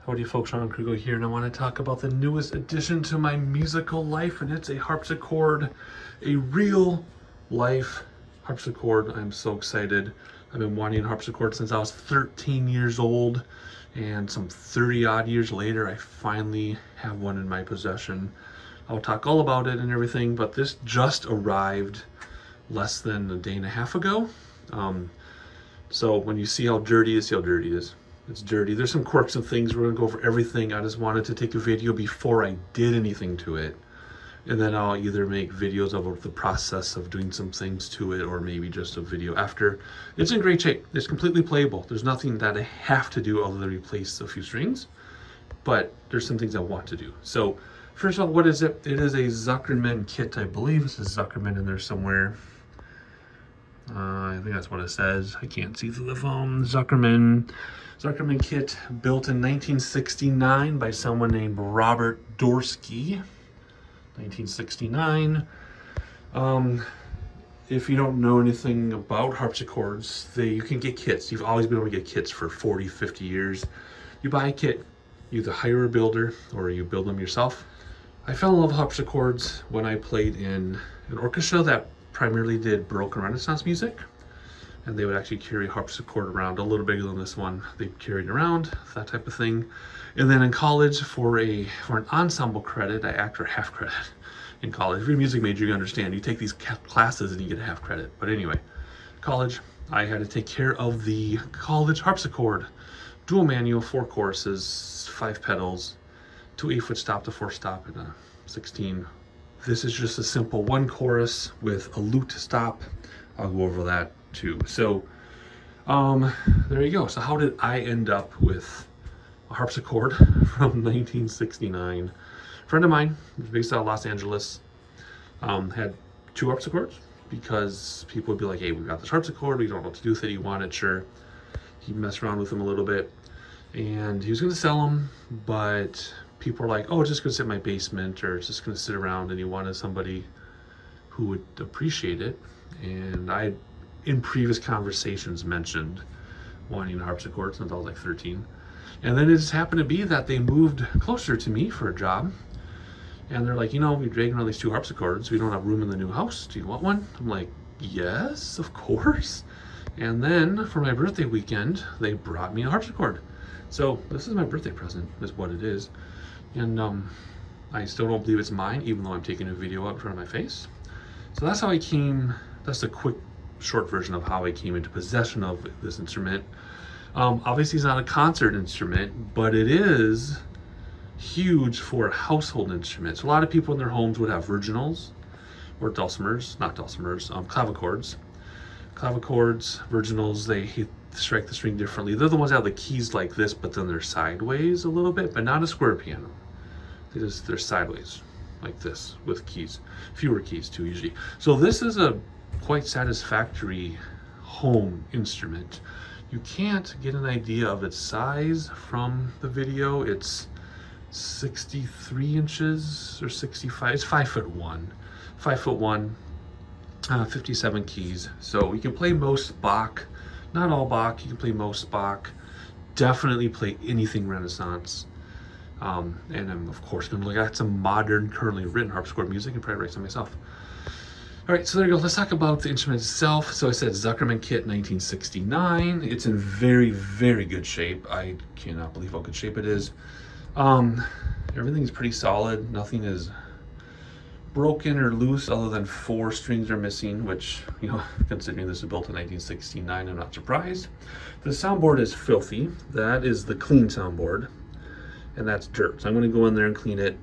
Howdy folks, Crego here, and I want to talk about the newest addition to my musical life, and it's a harpsichord, a real life harpsichord. I'm so excited. I've been wanting a harpsichord since I was 13 years old, and some 30 odd years later I finally have one in my possession. I'll talk all about it and everything, but this just arrived less than a day and a half ago. So when you see how dirty it is, see how dirty it is. It's dirty. There's some quirks and things. We're going to go over everything. I just wanted to take a video before I did anything to it. And then I'll either make videos of the process of doing some things to it, or maybe just a video after. It's in great shape. It's completely playable. There's nothing that I have to do other than replace a few strings. But there's some things I want to do. So first of all, what is it? It is a Zuckermann kit. I believe this is Zuckermann in there somewhere. I think that's what it says. I can't see through the phone. Zuckermann kit, built in 1969 by someone named Robert Dorsky. 1969. If you don't know anything about harpsichords, you can get kits. You've always been able to get kits for 40, 50 years. You buy a kit, you either hire a builder or you build them yourself. I fell in love with harpsichords when I played in an orchestra that primarily did Baroque and Renaissance music, and they would actually carry a harpsichord around, a little bigger than this one. They carried around, that type of thing. And then in college, for an ensemble credit, I act for half credit in college. If you're a music major, you understand. You take these classes and you get a half credit. But anyway, college, I had to take care of the college harpsichord. Dual manual, 4 choruses, 5 pedals, 2 8-foot stop to 4 stop, and a 16. This is just a simple 1 chorus with a lute stop. I'll go over that too. So there you go. So how did I end up with a harpsichord from 1969? A friend of mine, based out of Los Angeles, had 2 harpsichords because people would be like, hey, we got this harpsichord, we don't know what to do with it. He wanted, sure. He messed around with them a little bit and he was going to sell them, but people are like, oh, it's just going to sit in my basement, or it's just going to sit around, and he wanted somebody who would appreciate it. And I, in previous conversations, mentioned wanting a harpsichord since I was like 13. And then it just happened to be that they moved closer to me for a job. And they're like, you know, we're dragging all these 2 harpsichords. We don't have room in the new house. Do you want one? I'm like, yes, of course. And then for my birthday weekend, they brought me a harpsichord. So this is my birthday present, is what it is. And I still don't believe it's mine, even though I'm taking a video out in front of my face. So that's how I came. That's a quick, short version of how I came into possession of this instrument. Obviously, it's not a concert instrument, but it is huge for a household instrument. So a lot of people in their homes would have virginals or dulcimers, not dulcimers, clavichords. Clavichords, virginals, they strike the string differently. They're the ones that have the keys like this, but then they're sideways a little bit, but not a square piano. They're sideways like this with keys, fewer keys too usually. So this is a quite satisfactory home instrument. You can't get an idea of its size from the video. It's 63 inches or 65. It's 5'1", 5'1", 57 keys. So you can play most Bach, not all Bach. You can play most Bach. Definitely play anything Renaissance. And I'm of course going to look at some modern, currently written harpsichord music and probably write some myself. All right, so there you go. Let's talk about the instrument itself. So I said Zuckermann kit, 1969. It's in very, very good shape. I cannot believe how good shape it is. Everything's pretty solid. Nothing is broken or loose other than 4 strings are missing, which, you know, considering this is built in 1969, I'm not surprised. The soundboard is filthy. That is the clean soundboard, and that's dirt. So I'm going to go in there and clean it.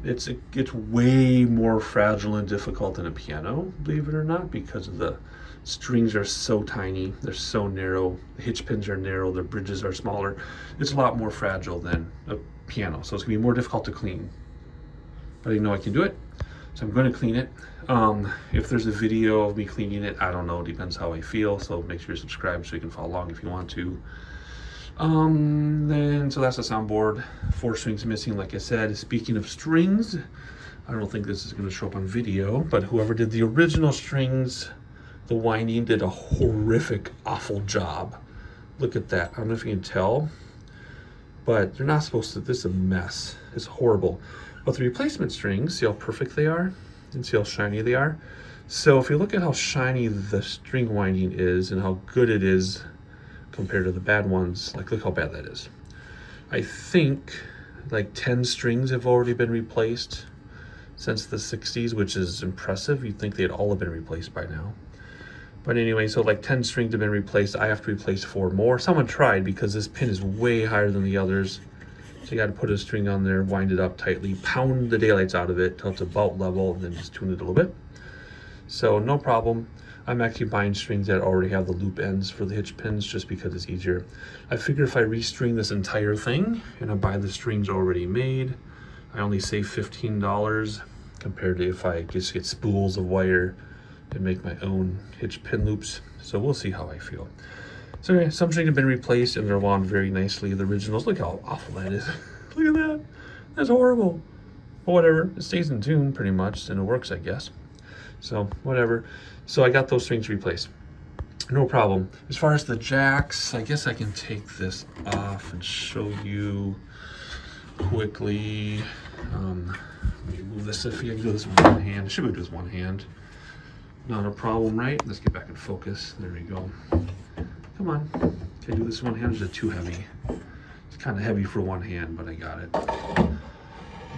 It's way more fragile and difficult than a piano, believe it or not, because of the strings are so tiny, they're so narrow, the hitch pins are narrow, the bridges are smaller. It's a lot more fragile than a piano, so it's gonna be more difficult to clean. But I know I can do it, so I'm going to clean it. If there's a video of me cleaning it, I don't know, it depends how I feel, so make sure you're subscribed so you can follow along if you want to. So that's the soundboard. 4 strings missing, like I said. Speaking of strings, I don't think this is going to show up on video, but whoever did the original strings, the winding, did a horrific, awful job. Look at that. I don't know if you can tell. but they're not supposed to. This is a mess. It's horrible. But the replacement strings, see how perfect they are? And see how shiny they are? So if you look at how shiny the string winding is and how good it is compared to the bad ones, like look how bad that is. I think like 10 strings have already been replaced since the 60s, which is impressive. You'd think they'd all have been replaced by now. But anyway, so like 10 strings have been replaced. I have to replace 4 more. Someone tried because this pin is way higher than the others. So you got to put a string on there, wind it up tightly, pound the daylights out of it till it's about level, and then just tune it a little bit. So no problem. I'm actually buying strings that already have the loop ends for the hitch pins just because it's easier. I figure if I restring this entire thing and I buy the strings already made, I only save $15 compared to if I just get spools of wire and make my own hitch pin loops. So we'll see how I feel. So anyway, some strings have been replaced and they're wound very nicely. The originals, look how awful that is. Look at that. That's horrible. But whatever, it stays in tune pretty much and it works, I guess. So whatever. So I got those strings replaced. No problem. As far as the jacks, I guess I can take this off and show you quickly. Let me move this. If you can do this with one hand, I should be able to do this with one hand. Not a problem, right? Let's get back in focus. There we go. Come on. Can I do this with one hand? Or is it too heavy? It's kind of heavy for one hand, but I got it.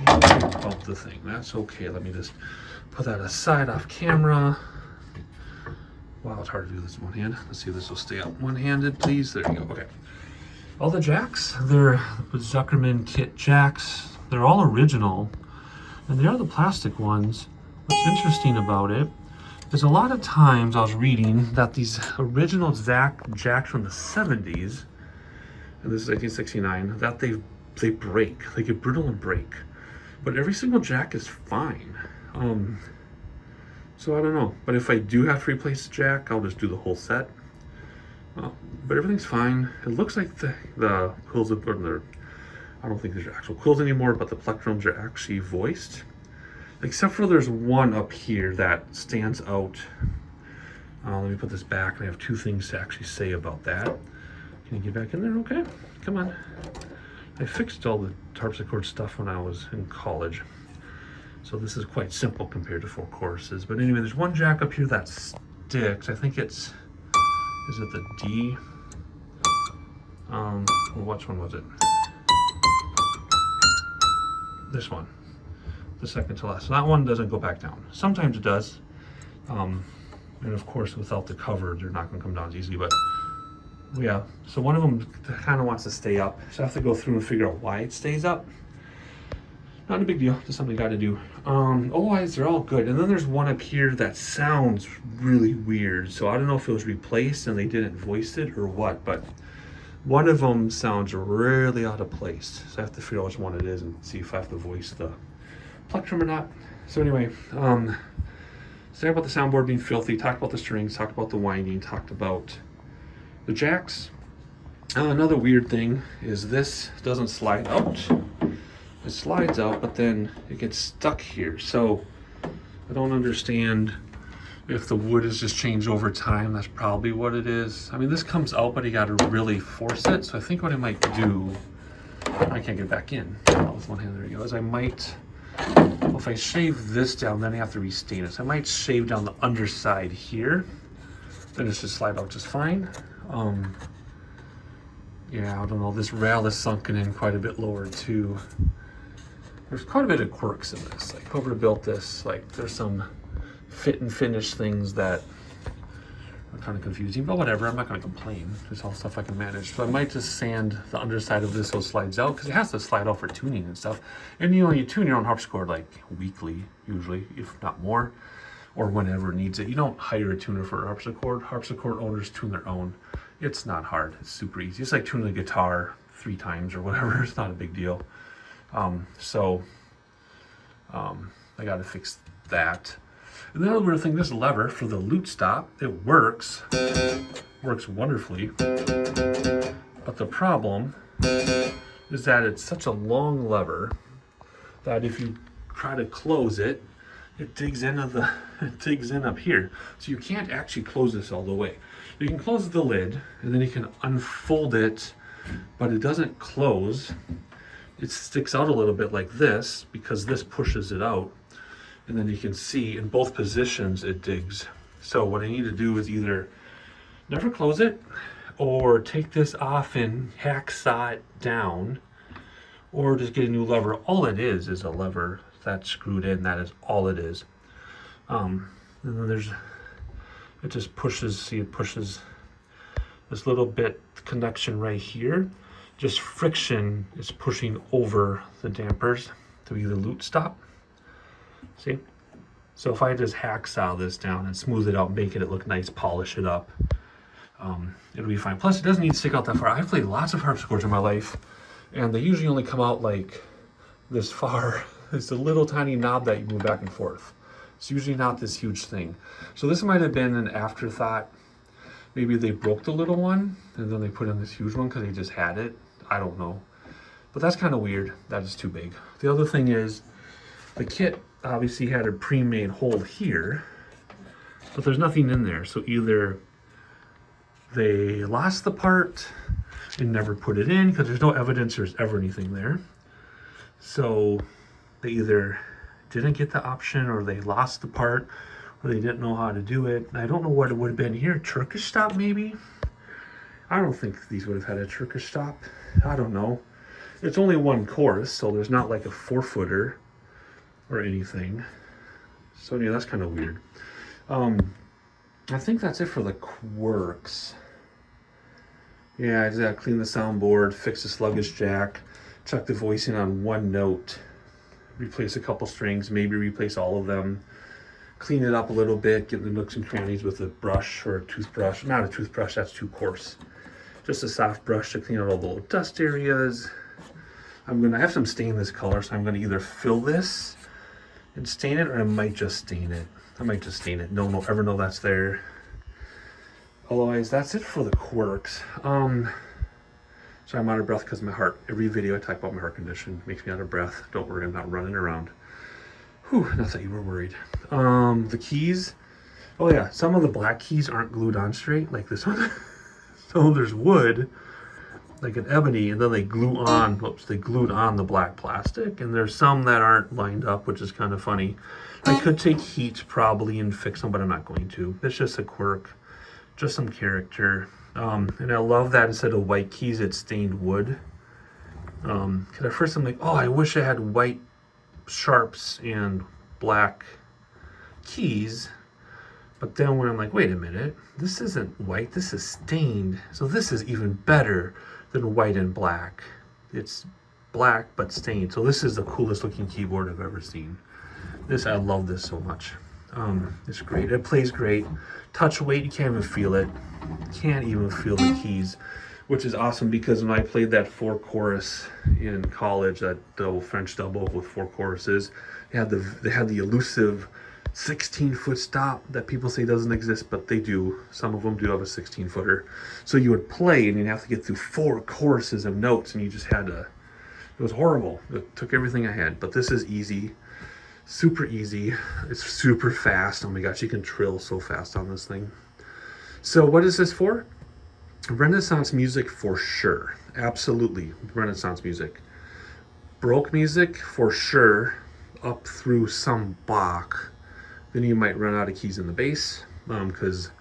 Bump the thing. That's okay. Let me just put that aside off camera. Wow, it's hard to do this with one hand. Let's see if this will stay up one-handed, please. There you go. Okay. All the jacks, they're Zuckermann kit jacks. They're all original, and they are the plastic ones. What's interesting about it is a lot of times I was reading that these original jacks from the 70s, and this is 1969, that they break. They get brittle and break. But every single jack is fine. So I don't know. But if I do have to replace the jack, I'll just do the whole set. But everything's fine. It looks like the quills are, I don't think there's actual quills anymore, but the plectrums are actually voiced. Except for there's one up here that stands out. Let me put this back. I have 2 things to actually say about that. Can you get back in there? Okay, come on. I fixed all the harpsichord stuff when I was in college. So this is quite simple compared to 4 choruses. But anyway, there's one jack up here that sticks. I think it's, is it the D? Or which one was it? This one. The second to last. So that one doesn't go back down. Sometimes it does. And of course, without the cover, they're not going to come down as easily. But yeah, so one of them kind of wants to stay up. So I have to go through and figure out why it stays up. Not a big deal, just something I got to do. Otherwise, they're all good. And then there's one up here that sounds really weird. So I don't know if it was replaced and they didn't voice it or what, but one of them sounds really out of place. So I have to figure out which one it is and see if I have to voice the plectrum or not. So anyway, say about the soundboard being filthy, talked about the strings, talked about the winding, talked about the jacks. Another weird thing is this doesn't slide out. It slides out, but then it gets stuck here. So I don't understand if the wood has just changed over time. That's probably what it is. I mean, this comes out, but you got to really force it. So I think what I might do, I can't get back in with one hand. There you go. Is I might, well, if I shave this down, then I have to restain it. So I might shave down the underside here. Then it should slide out just fine. Yeah, I don't know. This rail is sunken in quite a bit lower too. There's quite a bit of quirks in this. Like whoever built this, like there's some fit and finish things that are kind of confusing, but whatever, I'm not going to complain. There's all stuff I can manage. So I might just sand the underside of this so it slides out, because it has to slide out for tuning and stuff. And you know, you tune your own harpsichord like weekly, usually, if not more, or whenever it needs it. You don't hire a tuner for a harpsichord. Harpsichord owners tune their own. It's not hard. It's super easy. It's like tuning a guitar 3 times or whatever. It's not a big deal. I got to fix that. And the other weird thing, this lever for the lute stop, it works wonderfully. But the problem is that it's such a long lever that if you try to close it, it digs in up here. So you can't actually close this all the way. You can close the lid and then you can unfold it but it doesn't close. It sticks out a little bit like this because this pushes it out. And then you can see in both positions it digs. So what I need to do is either never close it or take this off and hacksaw it down, or just get a new lever. All it is a lever that's screwed in. That is all it is. And then it just pushes, see, it pushes this little bit connection right here. Just friction is pushing over the dampers to be the lute stop. See? So if I just hacksaw this down and smooth it out, make it look nice, polish it up, it'll be fine. Plus, it doesn't need to stick out that far. I've played lots of harpsichords in my life, and they usually only come out like this far. It's a little tiny knob that you move back and forth. It's usually not this huge thing. So this might have been an afterthought. Maybe they broke the little one, and then they put in this huge one because they just had it. I don't know. But that's kind of weird. That is too big. The other thing is, the kit obviously had a pre-made hole here, but there's nothing in there. So either they lost the part and never put it in, because there's no evidence there's ever anything there. So they either didn't get the option, or they lost the part, or they didn't know how to do it. I don't know what it would have been here. Turkish stop, maybe? I don't think these would have had a Turkish stop. I don't know. It's only one chorus, so there's not like a 4-footer or anything. So yeah, that's kind of weird. I think that's it for the quirks. Yeah, I just gotta clean the soundboard, fix the sluggish jack, chuck the voicing on one note, replace a couple strings, maybe replace all of them, clean it up a little bit, get the nooks and crannies with a brush or a toothbrush. Not a toothbrush, that's too coarse. Just a soft brush to clean out all the little dust areas. I have some stainless color, so I'm gonna either fill this and stain it, or I might just stain it. I might just stain it. No one will ever know that's there. Otherwise, that's it for the quirks. Sorry, I'm out of breath because of my heart. Every video I talk about my heart condition makes me out of breath. Don't worry, I'm not running around. Whew, not that you were worried. The keys. Oh yeah, some of the black keys aren't glued on straight, like this one. So there's wood, like an ebony, and then they glue on, they glued on the black plastic, and there's some that aren't lined up, which is kind of funny. I could take heat probably and fix them, but I'm not going to. It's just a quirk, just some character. And I love that instead of white keys, it's stained wood. Because at first I'm like, oh, I wish I had white sharps and black keys. But then when I'm like, wait a minute, this isn't white, this is stained. So this is even better than white and black. It's black but stained. So this is the coolest looking keyboard I've ever seen. I love this so much. It's great. It plays great. Touch weight, you can't even feel it. Can't even feel the keys, which is awesome, because when I played that 4-chorus in college, that double French double with 4 choruses, they had the elusive 16-foot stop that people say doesn't exist, but they do. Some of them do have a 16-footer. So you would play and you'd have to get through 4 choruses of notes, and you just had to. It was horrible. It took everything I had. But this is easy. Super easy. It's super fast. Oh my gosh, you can trill so fast on this thing. So what is this for? Renaissance music for sure. Absolutely Renaissance music. Baroque music for sure, up through some Bach. Then you might run out of keys in the bass, because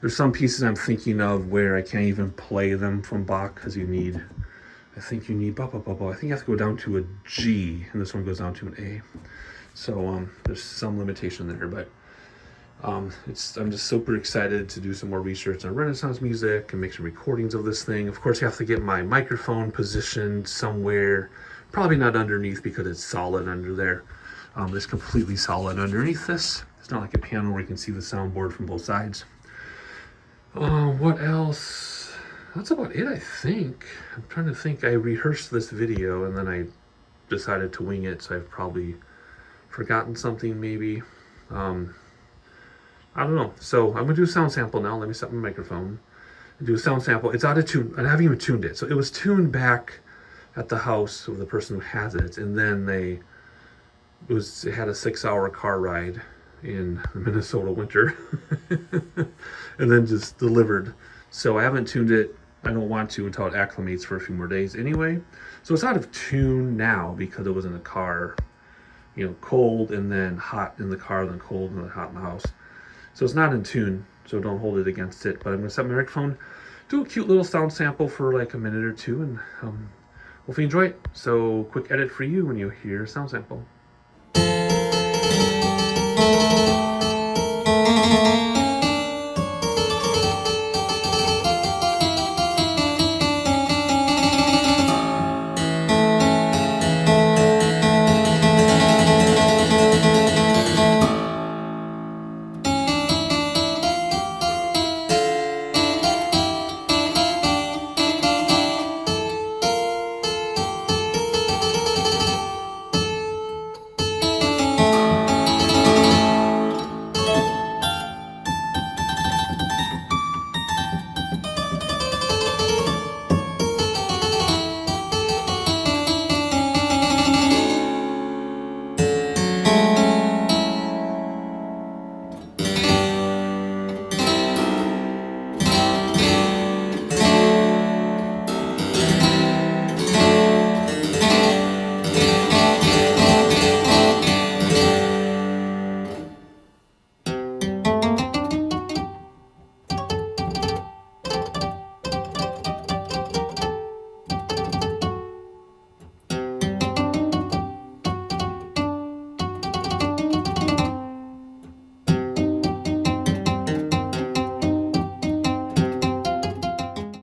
there's some pieces I'm thinking of where I can't even play them from Bach, because I think you need, I think you have to go down to a G, and this one goes down to an A. So there's some limitation there, but I'm just super excited to do some more research on Renaissance music and make some recordings of this thing. Of course, you have to get my microphone positioned somewhere, probably not underneath because it's solid under there. It's completely solid underneath this. It's not like a piano where you can see the soundboard from both sides. What else? That's about it, I think. I'm trying to think. I rehearsed this video and then I decided to wing it, so I've probably forgotten something maybe. I don't know. So I'm gonna do a sound sample now. Let me set my microphone and do a sound sample. It's out of tune, and I haven't even tuned it. So it was tuned back at the house of the person who has it, and then it had a 6-hour car ride in the Minnesota winter, and then just delivered. So I haven't tuned it I don't want to until it acclimates for a few more days anyway. So it's out of tune now because it was in the car, you know, cold and then hot in the car, then cold and then hot in the house. So it's not in tune, so don't hold it against it. But I'm gonna set my microphone, do a cute little sound sample for like a minute or two, and hopefully you enjoy it. So quick edit for you when you hear a sound sample.